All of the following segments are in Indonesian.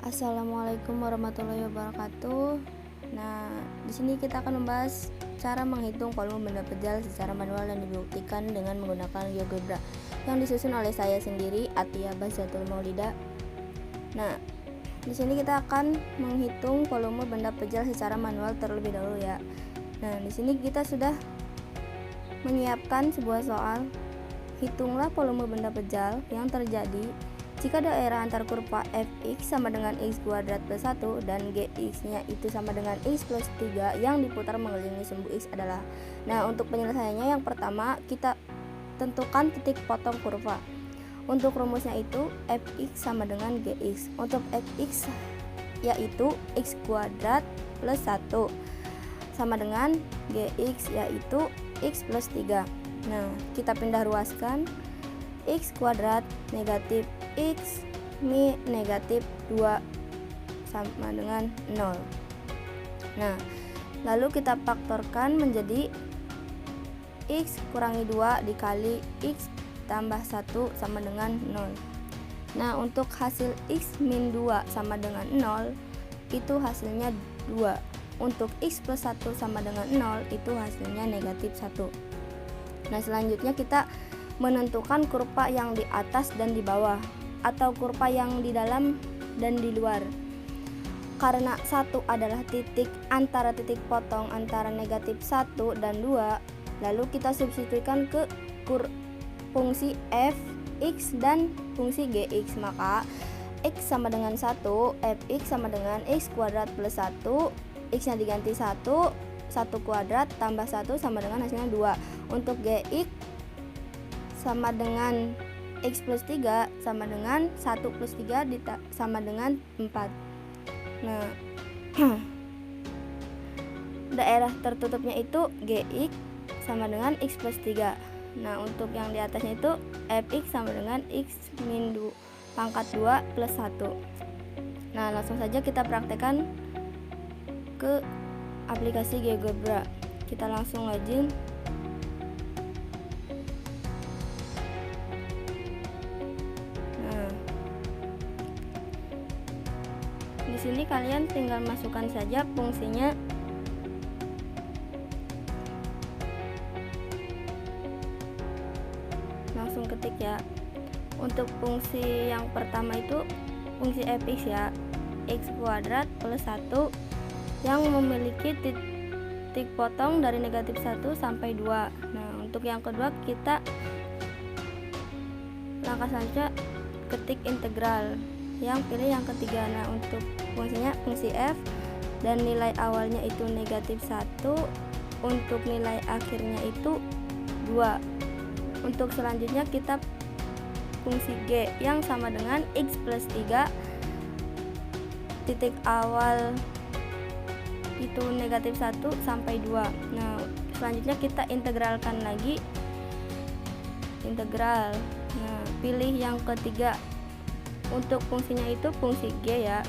Assalamualaikum warahmatullahi wabarakatuh. Nah, di sini kita akan membahas cara menghitung volume benda pejal secara manual dan dibuktikan dengan menggunakan GeoGebra yang disusun oleh saya sendiri, Atia Bazatul Maulida. Nah, di sini kita akan menghitung volume benda pejal secara manual terlebih dahulu ya. Nah, di sini kita sudah menyiapkan sebuah soal. Hitunglah volume benda pejal yang terjadi jika daerah antar kurva fx sama dengan x kuadrat plus 1 dan gx nya itu sama dengan x plus 3 yang diputar mengelilingi sumbu x adalah. Nah, untuk penyelesaiannya yang pertama kita tentukan titik potong kurva. Untuk rumusnya itu fx sama dengan gx. Untuk fx yaitu x kuadrat plus 1 sama dengan gx yaitu x plus 3. Nah, kita pindah ruaskan. X kuadrat negatif X mi negatif 2 sama dengan 0. Nah, lalu kita faktorkan menjadi X kurangi 2 dikali X tambah 1 sama dengan 0. Nah, untuk hasil X min 2 sama dengan 0 itu hasilnya 2. Untuk X plus 1 sama dengan 0 itu hasilnya negatif 1. Nah, selanjutnya kita menentukan kurva yang di atas dan di bawah atau kurva yang di dalam dan di luar. Karena 1 adalah titik antara titik potong antara negatif 1 dan 2, lalu kita substitusikan ke fungsi f, x dan fungsi gx, maka x sama dengan 1, fx sama dengan x kuadrat plus 1, x nya diganti 1 kuadrat tambah 1 sama dengan hasilnya 2. Untuk gx sama dengan x plus 3 sama dengan 1 plus 3 sama dengan 4. Nah, daerah tertutupnya itu gx sama dengan x plus 3. Nah, untuk yang di atasnya itu fx sama dengan x min 2 pangkat 2 plus 1. Nah, langsung saja kita praktekkan ke aplikasi GeoGebra. Kita langsung login. Di sini kalian tinggal masukkan saja fungsinya. Langsung ketik ya. Untuk fungsi yang pertama itu fungsi fx ya, x kuadrat plus 1 yang memiliki titik potong dari negatif 1 sampai 2. Nah, untuk yang kedua kita langkah saja ketik integral, yang pilih yang ketiga. Nah, untuk fungsinya fungsi f dan nilai awalnya itu negatif 1, untuk nilai akhirnya itu 2. Untuk selanjutnya kita fungsi g yang sama dengan x plus 3, titik awal itu negatif 1 sampai 2. Nah, selanjutnya kita integralkan lagi, integral. Nah, pilih yang ketiga. Untuk fungsinya itu fungsi g ya,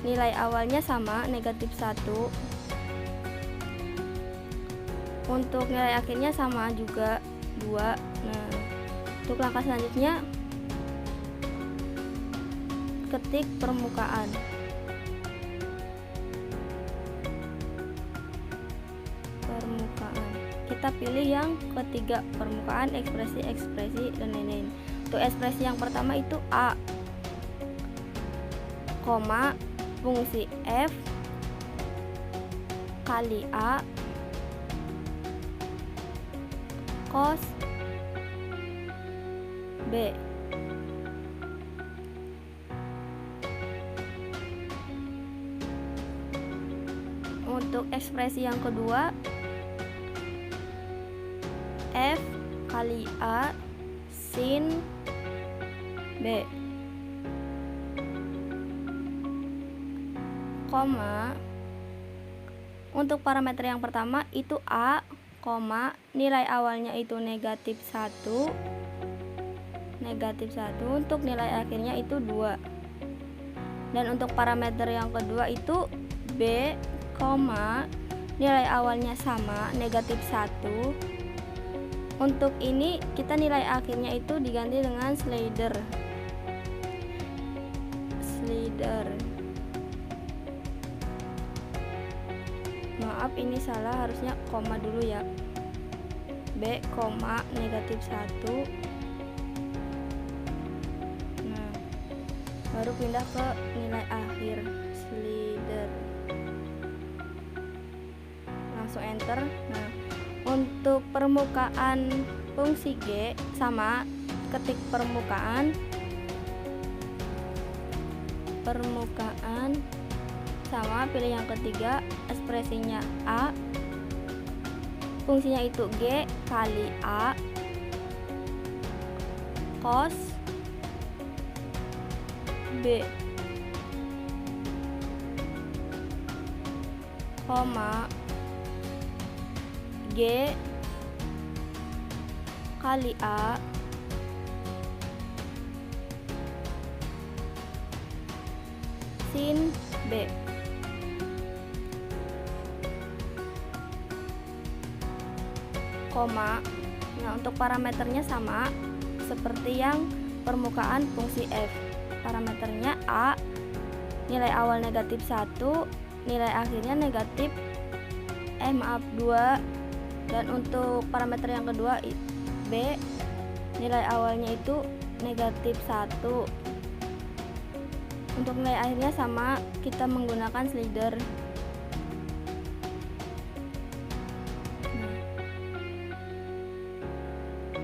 nilai awalnya sama negatif 1, untuk nilai akhirnya sama juga 2. Nah, untuk langkah selanjutnya ketik permukaan. Kita pilih yang ketiga, permukaan, ekspresi dan lain-lain. Untuk ekspresi yang pertama itu a, koma, fungsi f kali a cos b. Untuk ekspresi yang kedua f kali a sin b, koma, untuk parameter yang pertama itu a, koma, nilai awalnya itu negatif 1, untuk nilai akhirnya itu 2. Dan untuk parameter yang kedua itu b, koma, nilai awalnya sama negatif 1. Untuk ini kita nilai akhirnya itu diganti dengan slider. slider. Maaf, ini salah, harusnya koma dulu ya. B, koma, negatif 1. Nah, baru pindah ke nilai akhir slider. Langsung enter. Nah, untuk permukaan fungsi G sama, ketik permukaan sama, pilih yang ketiga, ekspresinya A, fungsinya itu G kali A cos B, koma G kali A sin B. Koma. Nah, untuk parameternya sama seperti yang permukaan fungsi f. Parameternya A, nilai awal negatif 1, nilai akhirnya negatif 2. Dan untuk parameter yang kedua B, nilai awalnya itu negatif 1. Untuk nilai akhirnya sama, kita menggunakan slider.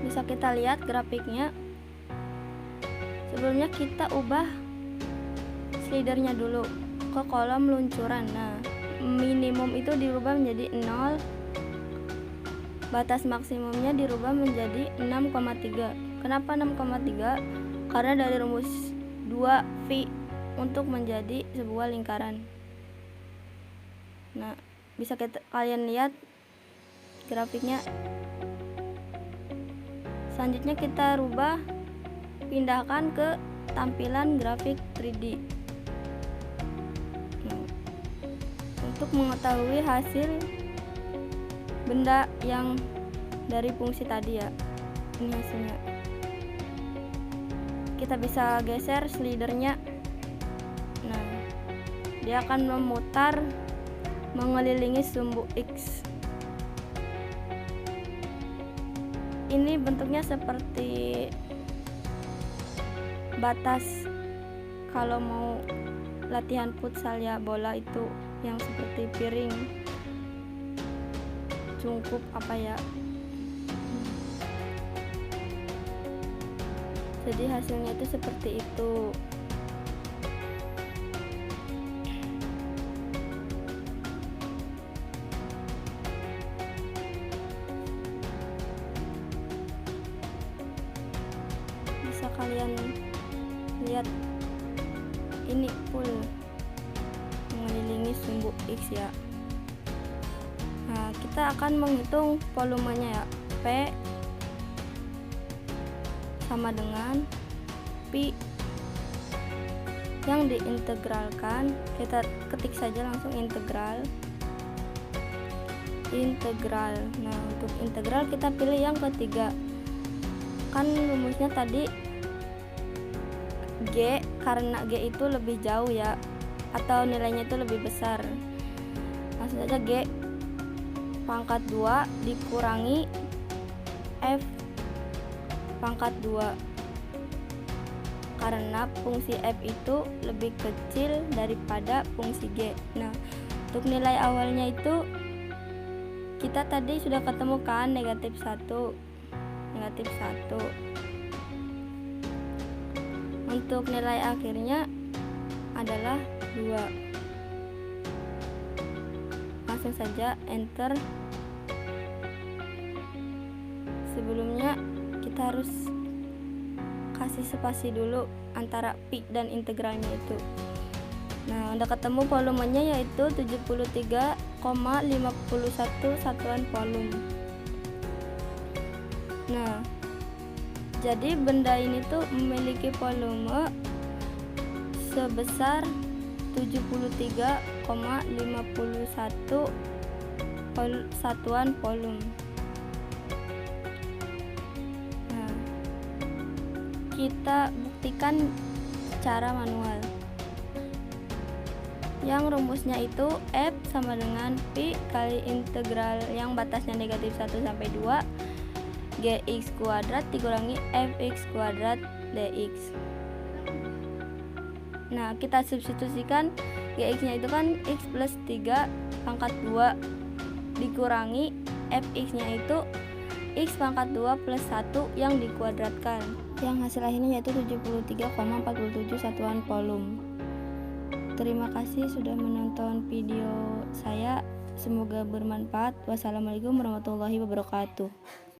Bisa kita lihat grafiknya. Sebelumnya kita ubah slidernya dulu ke kolom luncuran. Nah, minimum itu dirubah menjadi 0, batas maksimumnya dirubah menjadi 6,3. Kenapa 6,3? Karena dari rumus 2π untuk menjadi sebuah lingkaran. Nah, bisa kalian lihat grafiknya. Selanjutnya kita rubah, pindahkan ke tampilan grafik 3D. Untuk mengetahui hasil benda yang dari fungsi tadi ya, ini hasilnya. Kita bisa geser slidernya. Nah, dia akan memutar mengelilingi sumbu X. Ini bentuknya seperti batas kalau mau latihan futsal ya, bola itu yang seperti piring, cungkup apa ya. Jadi hasilnya itu seperti itu. Bisa kalian lihat, ini full mengelilingi sumbu X ya. Nah, kita akan menghitung volumenya ya. P sama dengan pi yang diintegralkan. Kita ketik saja langsung integral. Nah, untuk integral kita pilih yang ketiga. Kan rumusnya tadi G, karena G itu lebih jauh ya, atau nilainya itu lebih besar. Langsung saja G pangkat 2 dikurangi F pangkat 2, karena fungsi F itu lebih kecil daripada fungsi G. Nah, untuk nilai awalnya itu kita tadi sudah ketemukan negatif 1. Untuk nilai akhirnya adalah 2. Langsung saja enter. Sebelumnya kita harus kasih spasi dulu antara pi dan integralnya itu. Nah, udah ketemu volumenya yaitu 73,51 satuan volum. Nah, jadi benda ini tuh memiliki volume sebesar 73,51 satuan volum. Nah, kita buktikan secara manual. yang rumusnya itu F sama dengan Pi kali integral yang batasnya negatif 1 sampai 2 Gx kuadrat dikurangi Fx kuadrat dx. Nah, kita substitusikan Gx nya itu kan X plus 3 pangkat 2 dikurangi Fx nya itu X pangkat 2 plus 1 yang dikuadratkan, yang hasil akhirnya yaitu 73,47 satuan volum. Terima kasih sudah menonton video saya, semoga bermanfaat. Wassalamualaikum warahmatullahi wabarakatuh.